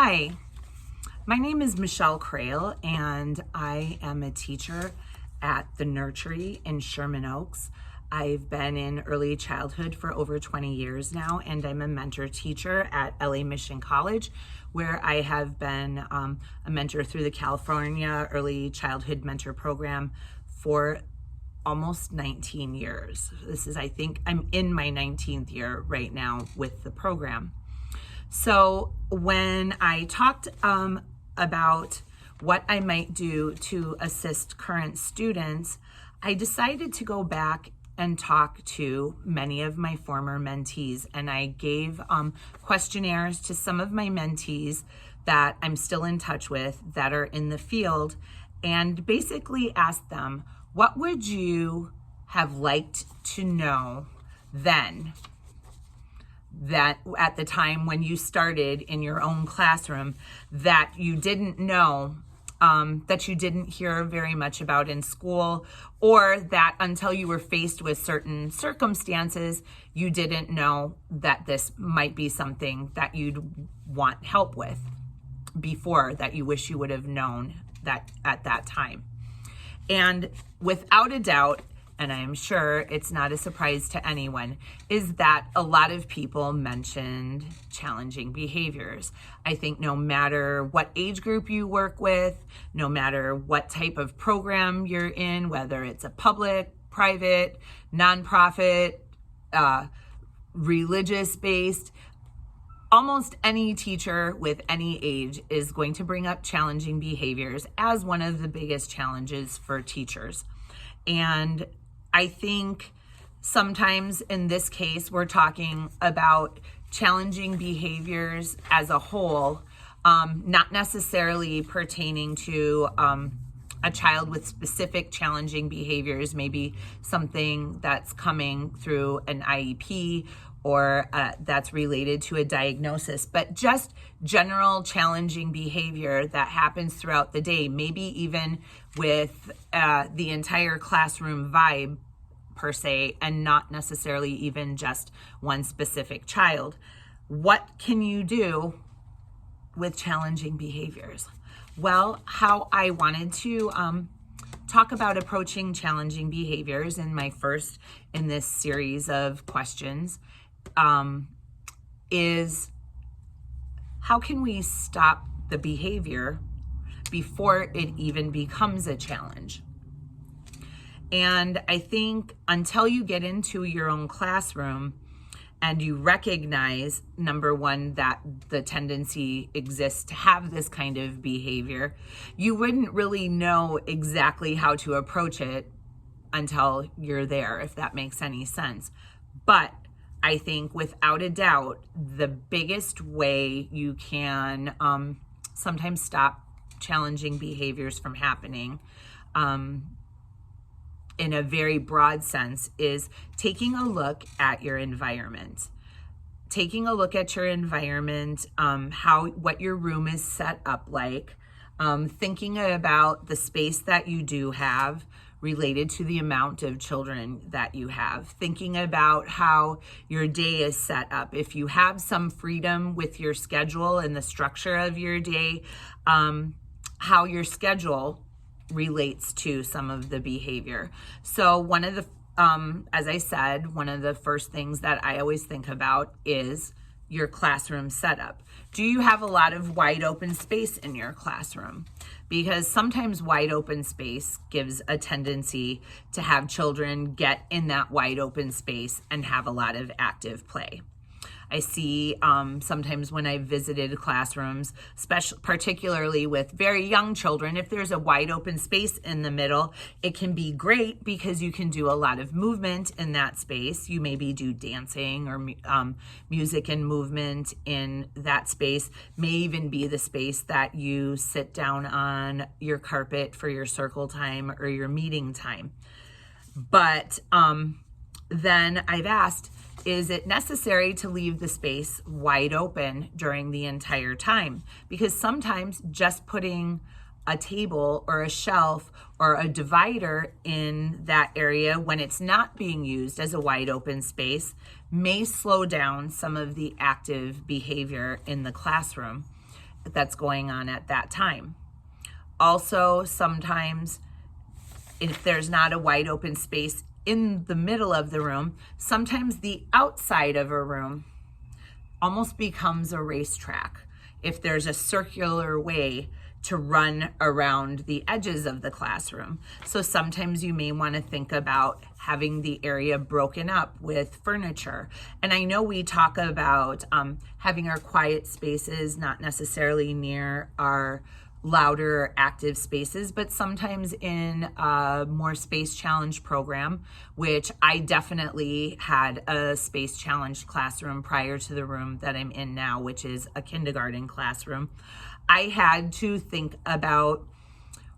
Hi, my name is Michelle Crail, and I am a teacher at the Nursery in Sherman Oaks. I've been in early childhood for over 20 years now, and I'm a mentor teacher at LA Mission College, where I have been a mentor through the California Early Childhood Mentor Program for almost 19 years. I think I'm in my 19th year right now with the program. So when I talked about what I might do to assist current students, I decided to go back and talk to many of my former mentees, and I gave questionnaires to some of my mentees that I'm still in touch with that are in the field, and basically asked them, what would you have liked to know then, that at the time when you started in your own classroom, that you didn't know, that you didn't hear very much about in school, or that until you were faced with certain circumstances, you didn't know that this might be something that you'd want help with before, that you wish you would have known that at that time. And without a doubt, and I am sure it's not a surprise to anyone, is that a lot of people mentioned challenging behaviors. I think no matter what age group you work with, no matter what type of program you're in, whether it's a public, private, nonprofit, religious-based, almost any teacher with any age is going to bring up challenging behaviors as one of the biggest challenges for teachers. And I think sometimes in this case, we're talking about challenging behaviors as a whole, not necessarily pertaining to a child with specific challenging behaviors, maybe something that's coming through an IEP or that's related to a diagnosis, but just general challenging behavior that happens throughout the day, maybe even with the entire classroom vibe per se, and not necessarily even just one specific child. What can you do with challenging behaviors? Well, how I wanted to talk about approaching challenging behaviors in this series of questions is, how can we stop the behavior before it even becomes a challenge? And I think until you get into your own classroom and you recognize, number one, that the tendency exists to have this kind of behavior, you wouldn't really know exactly how to approach it until you're there, if that makes any sense. But I think without a doubt, the biggest way you can sometimes stop challenging behaviors from happening in a very broad sense is taking a look at your environment. Taking a look at your environment, what your room is set up like, thinking about the space that you do have related to the amount of children that you have, thinking about how your day is set up. If you have some freedom with your schedule and the structure of your day, how your schedule relates to some of the behavior. So one of the, as I said, one of the first things that I always think about is your classroom setup. Do you have a lot of wide open space in your classroom? Because sometimes wide open space gives a tendency to have children get in that wide open space and have a lot of active play. I see sometimes when I visited classrooms, particularly with very young children, if there's a wide open space in the middle, it can be great because you can do a lot of movement in that space. You maybe do dancing or music and movement in that space. May even be the space that you sit down on your carpet for your circle time or your meeting time. But then I've asked, is it necessary to leave the space wide open during the entire time? Because sometimes just putting a table or a shelf or a divider in that area when it's not being used as a wide open space may slow down some of the active behavior in the classroom. that's going on at that time. Also, sometimes if there's not a wide open space in the middle of the room, sometimes the outside of a room almost becomes a racetrack. If there's a circular way to run around the edges of the classroom. So sometimes you may want to think about having the area broken up with furniture. And I know we talk about having our quiet spaces not necessarily near our louder active spaces, but sometimes in a more space challenge program, which I definitely had a space challenge classroom prior to the room that I'm in now, which is a kindergarten classroom. I had to think about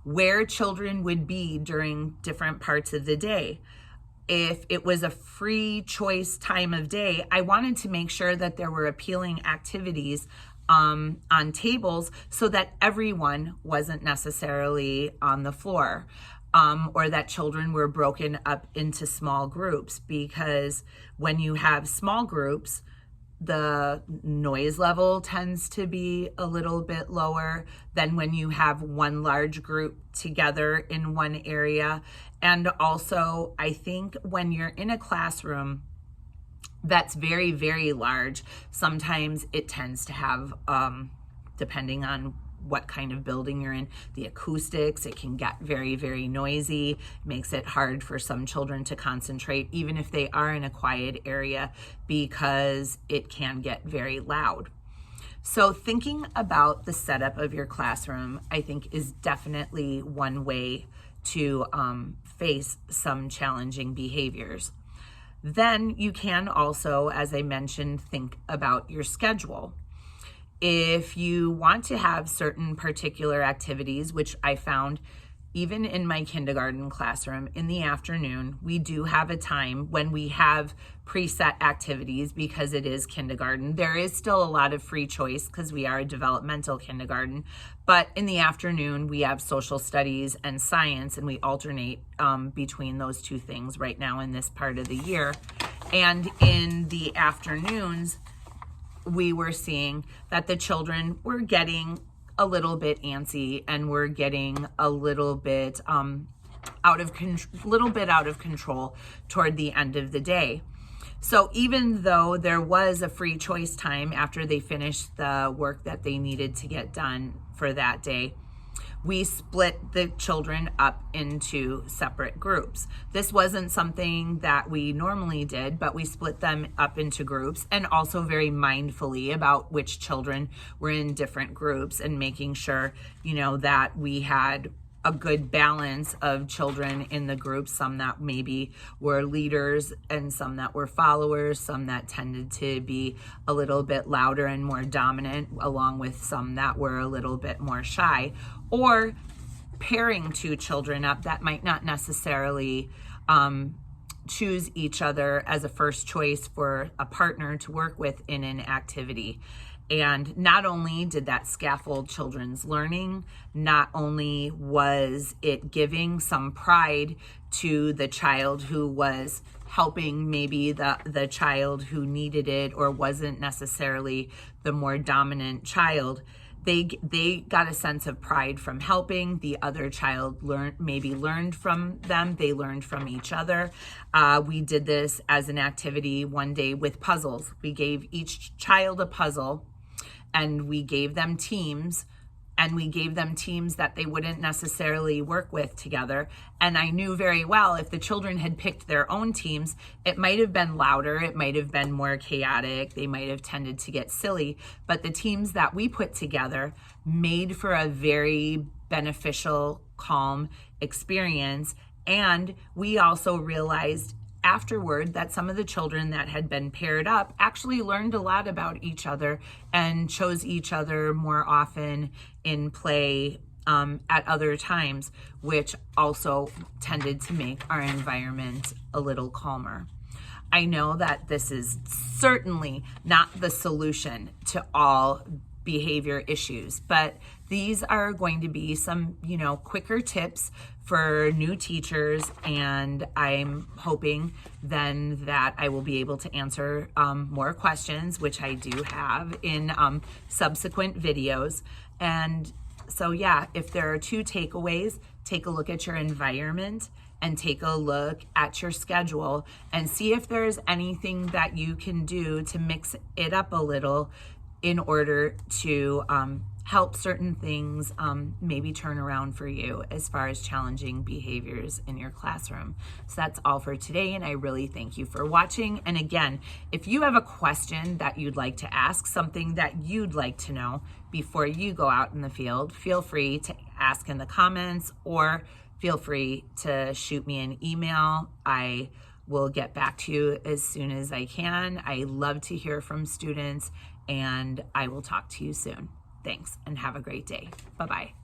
where children would be during different parts of the day. If it was a free choice time of day, I wanted to make sure that there were appealing activities on tables so that everyone wasn't necessarily on the floor, or that children were broken up into small groups, because when you have small groups, the noise level tends to be a little bit lower than when you have one large group together in one area. And also, I think when you're in a classroom that's very, very large, sometimes it tends to have, depending on what kind of building you're in, the acoustics, it can get very, very noisy. It makes it hard for some children to concentrate, even if they are in a quiet area, because it can get very loud. So thinking about the setup of your classroom, I think, is definitely one way to face some challenging behaviors. Then you can also, as I mentioned, think about your schedule. If you want to have certain particular activities, which I found even in my kindergarten classroom in the afternoon, we do have a time when we have preset activities because it is kindergarten. There is still a lot of free choice because we are a developmental kindergarten, but in the afternoon we have social studies and science, and we alternate between those two things right now in this part of the year. And in the afternoons, we were seeing that the children were getting a little bit antsy and were getting a little bit out of control toward the end of the day. So even though there was a free choice time after they finished the work that they needed to get done for that day, we split the children up into separate groups. This wasn't something that we normally did, but we split them up into groups, and also very mindfully about which children were in different groups, and making sure, that we had a good balance of children in the group, some that maybe were leaders and some that were followers, some that tended to be a little bit louder and more dominant, along with some that were a little bit more shy, or pairing two children up that might not necessarily choose each other as a first choice for a partner to work with in an activity. And not only did that scaffold children's learning, not only was it giving some pride to the child who was helping maybe the child who needed it or wasn't necessarily the more dominant child, they got a sense of pride from helping. The other child learned from them. They learned from each other. We did this as an activity one day with puzzles. We gave each child a puzzle, and we gave them teams, that they wouldn't necessarily work with together. And I knew very well if the children had picked their own teams, it might have been louder, it might have been more chaotic, they might have tended to get silly, but the teams that we put together made for a very beneficial, calm experience. And we also realized afterward that some of the children that had been paired up actually learned a lot about each other and chose each other more often in play at other times, which also tended to make our environment a little calmer. I know that this is certainly not the solution to all behavior issues. But these are going to be some, quicker tips for new teachers, and I'm hoping then that I will be able to answer more questions, which I do have in subsequent videos. And so yeah, if there are 2 takeaways, take a look at your environment and take a look at your schedule and see if there's anything that you can do to mix it up a little in order to help certain things maybe turn around for you as far as challenging behaviors in your classroom. So that's all for today, and I really thank you for watching. And again, if you have a question that you'd like to ask, something that you'd like to know before you go out in the field, feel free to ask in the comments or feel free to shoot me an email. I will get back to you as soon as I can. I love to hear from students, and I will talk to you soon. Thanks, and have a great day. Bye-bye.